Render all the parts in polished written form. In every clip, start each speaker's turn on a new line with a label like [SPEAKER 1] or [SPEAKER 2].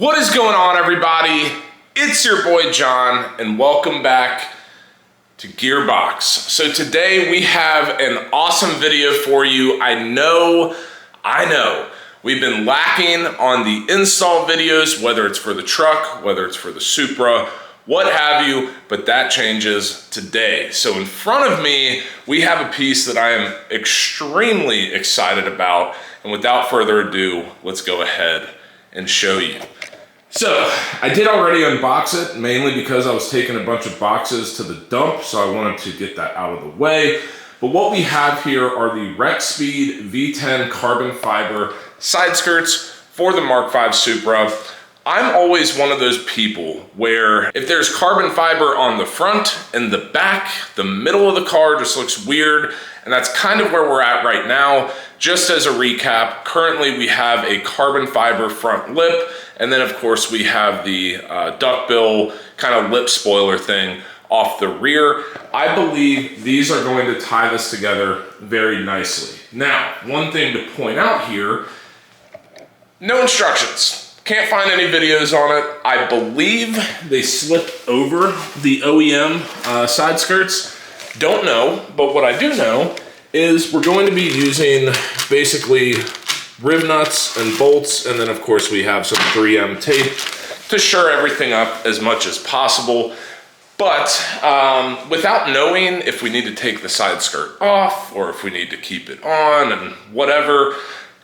[SPEAKER 1] What is going on, everybody? It's your boy John, and welcome back to Gearbox. So today we have an awesome video for you. I know, we've been lacking on the install videos, whether it's for the truck, whether it's for the Supra, what have you, but that changes today. So in front of me, we have a piece that I am extremely excited about, and without further ado, let's go ahead and show you. So I did already unbox it, mainly because I was taking a bunch of boxes to the dump, so I wanted to get that out of the way. But what we have here are the Rexspeed V10 carbon fiber side skirts for the Mk5 Supra. I'm always one of those people where if there's carbon fiber on the front and the back, the middle of the car just looks weird, and that's kind of where we're at right now. Just as a recap, currently we have a carbon fiber front lip, and then of course we have the duckbill kind of lip spoiler thing off the rear. I believe these are going to tie this together very nicely. Now, one thing to point out here, no instructions. Can't find any videos on it. I believe they slip over the OEM side skirts. Don't know, but what I do know is we're going to be using basically rib nuts and bolts, and then of course we have some 3M tape to shore everything up as much as possible. But without knowing if we need to take the side skirt off or if we need to keep it on and whatever,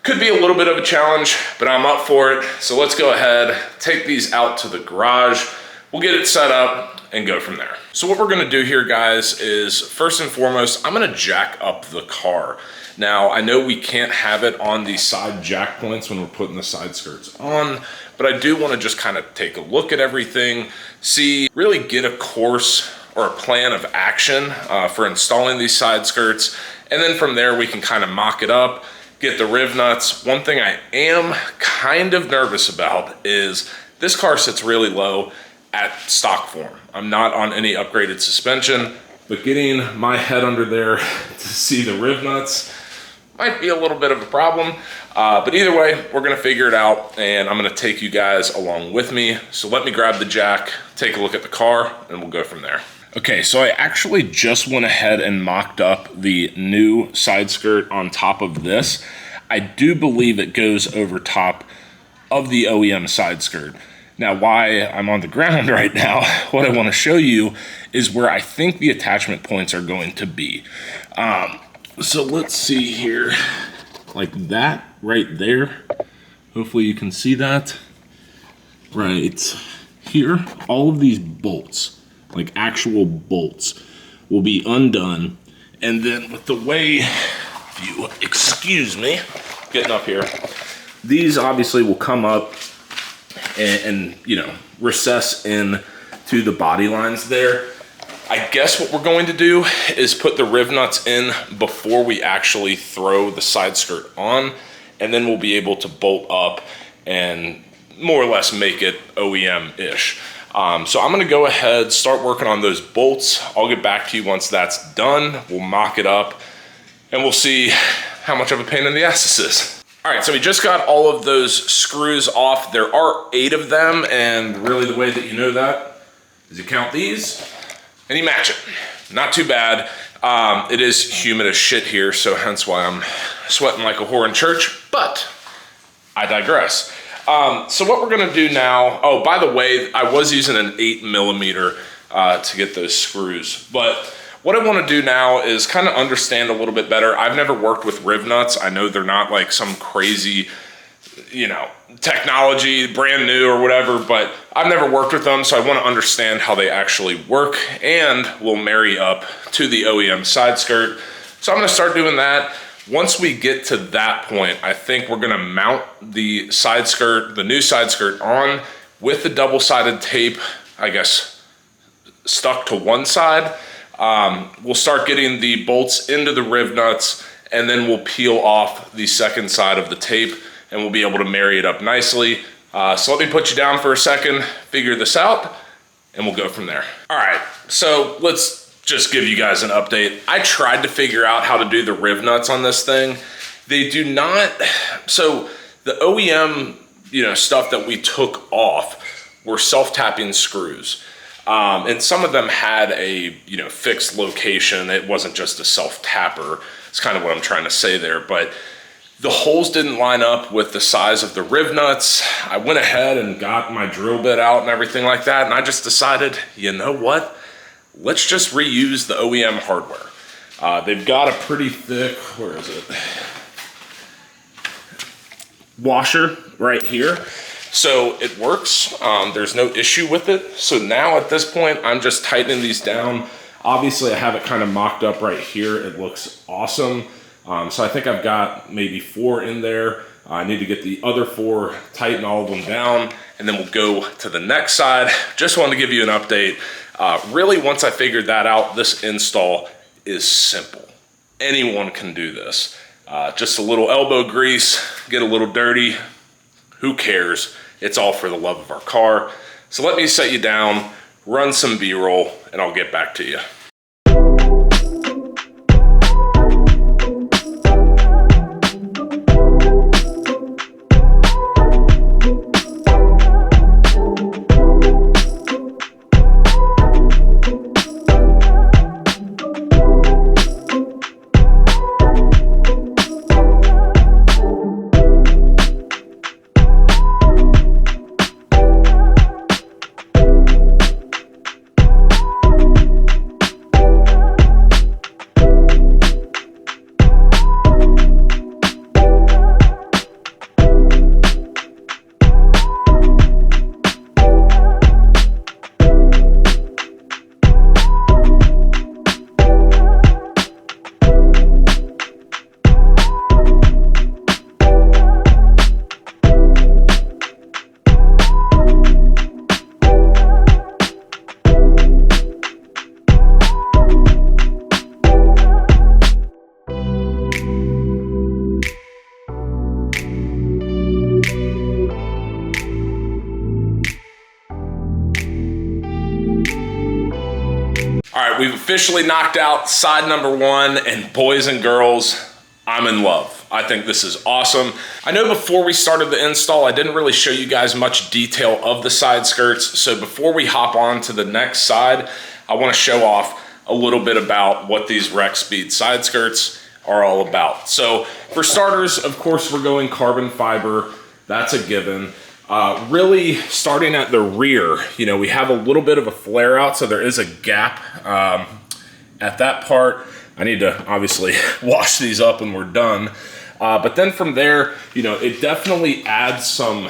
[SPEAKER 1] could be a little bit of a challenge, but I'm up for it. So let's go ahead, take these out to the garage. We'll get it set up and go from there. So what we're gonna do here, guys, is first and foremost, I'm gonna jack up the car. Now, I know we can't have it on the side jack points when we're putting the side skirts on, but I do wanna just kind of take a look at everything, see, really get a course or a plan of action for installing these side skirts. And then from there, we can kind of mock it up, get the rib nuts. One thing I am kind of nervous about is this car sits really low at stock form. I'm not on any upgraded suspension, but getting my head under there to see the rib nuts might be a little bit of a problem. But either way, we're gonna figure it out, and I'm gonna take you guys along with me. So let me grab the jack, take a look at the car, and we'll go from there. Okay, so I actually just went ahead and mocked up the new side skirt on top of this. I do believe it goes over top of the OEM side skirt. Now, why I'm on the ground right now, what I want to show you is where I think the attachment points are going to be. So let's see here, like that right there. Hopefully you can see that right here. All of these bolts, like actual bolts, will be undone. And then with the way, if you excuse me, getting up here, these obviously will come up and you know, recess in to the body lines there. I guess what we're going to do is put the rib nuts in before we actually throw the side skirt on, and then we'll be able to bolt up and more or less make it OEM-ish. So I'm gonna go ahead, start working on those bolts. I'll get back to you once that's done. We'll mock it up and we'll see how much of a pain in the ass this is. All right, so we just got all of those screws off. There are 8 of them, and really the way that you know that is you count these and you match it. Not too bad. It is humid as shit here, so hence why I'm sweating like a whore in church, but I digress. So what we're gonna do now, oh, by the way, I was using an 8mm to get those screws, but what I wanna do now is kind of understand a little bit better. I've never worked with rib nuts. I know they're not like some crazy, you know, technology, brand new or whatever, but I've never worked with them, so I wanna understand how they actually work and will marry up to the OEM side skirt. So I'm gonna start doing that. Once we get to that point, I think we're gonna mount the side skirt, the new side skirt on with the double-sided tape, I guess, stuck to one side. We'll start getting the bolts into the rib nuts, and then we'll peel off the second side of the tape, and we'll be able to marry it up nicely. So let me put you down for a second, figure this out, and we'll go from there. All right, so let's just give you guys an update. I tried to figure out how to do the rib nuts on this thing. They do not, so the OEM stuff that we took off were self-tapping screws. And some of them had a, fixed location. It wasn't just a self-tapper. It's kind of what I'm trying to say there, but the holes didn't line up with the size of the riv nuts. I went ahead and got my drill bit out and everything like that, and I just decided, you know what? Let's just reuse the OEM hardware. They've got a pretty thick, where is it? Washer right here. So it works, there's no issue with it. So now at this point, I'm just tightening these down. Obviously I have it kind of mocked up right here. It looks awesome. So I think I've got maybe 4 in there. I need to get the other 4, tighten all of them down, and then we'll go to the next side. Just wanted to give you an update. Really, once I figured that out, this install is simple. Anyone can do this. Just a little elbow grease, get a little dirty. Who cares? It's all for the love of our car. So let me set you down, run some B-roll, and I'll get back to you. All right, we've officially knocked out side number 1, and boys and girls, I'm in love. I think this is awesome. I know before we started the install, I didn't really show you guys much detail of the side skirts. So before we hop on to the next side, I want to show off a little bit about what these Rexspeed side skirts are all about. So for starters, of course, we're going carbon fiber. That's a given. Really starting at the rear, we have a little bit of a flare out, so there is a gap at that part. I need to obviously wash these up when we're done. But then from there, it definitely adds some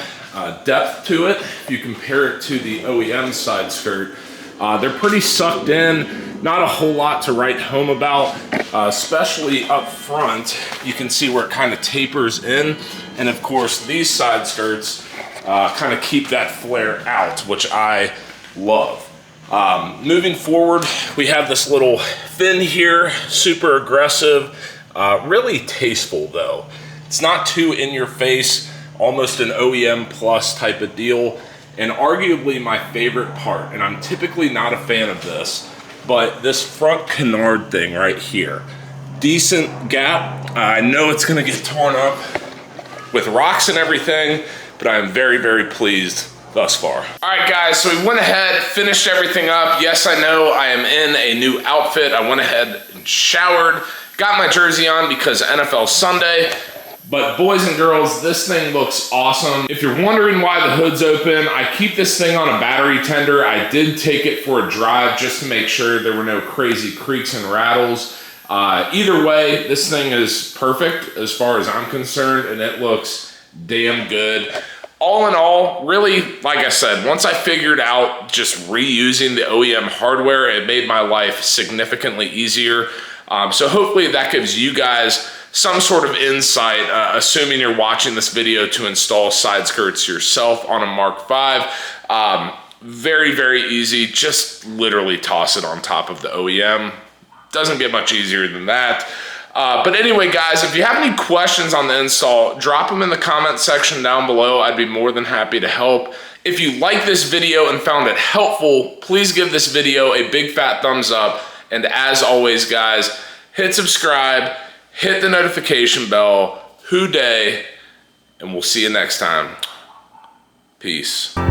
[SPEAKER 1] depth to it. If you compare it to the OEM side skirt, they're pretty sucked in, not a whole lot to write home about, especially up front. You can see where it kind of tapers in. And of course, these side skirts kind of keep that flare out, which I love. Moving forward, we have this little fin here, super aggressive, really tasteful though. It's not too in your face, almost an OEM plus type of deal. And arguably my favorite part, and I'm typically not a fan of this, but this front canard thing right here. Decent gap. I know it's gonna get torn up with rocks and everything, but I am very, very pleased thus far. All right, guys, so we went ahead, finished everything up. Yes, I know I am in a new outfit. I went ahead and showered, got my jersey on because NFL Sunday. But boys and girls, this thing looks awesome. If you're wondering why the hood's open, I keep this thing on a battery tender. I did take it for a drive just to make sure there were no crazy creaks and rattles. Either way, this thing is perfect as far as I'm concerned, and it looks damn good. All in all, really, like I said, once I figured out just reusing the OEM hardware, it made my life significantly easier. So hopefully that gives you guys some sort of insight, assuming you're watching this video to install side skirts yourself on a Mk5. Very, very easy. Just literally toss it on top of the OEM. Doesn't get much easier than that. But anyway, guys, if you have any questions on the install, drop them in the comment section down below. I'd be more than happy to help. If you like this video and found it helpful, please give this video a big fat thumbs up. And as always, guys, hit subscribe, hit the notification bell, hoo-day, and we'll see you next time. Peace.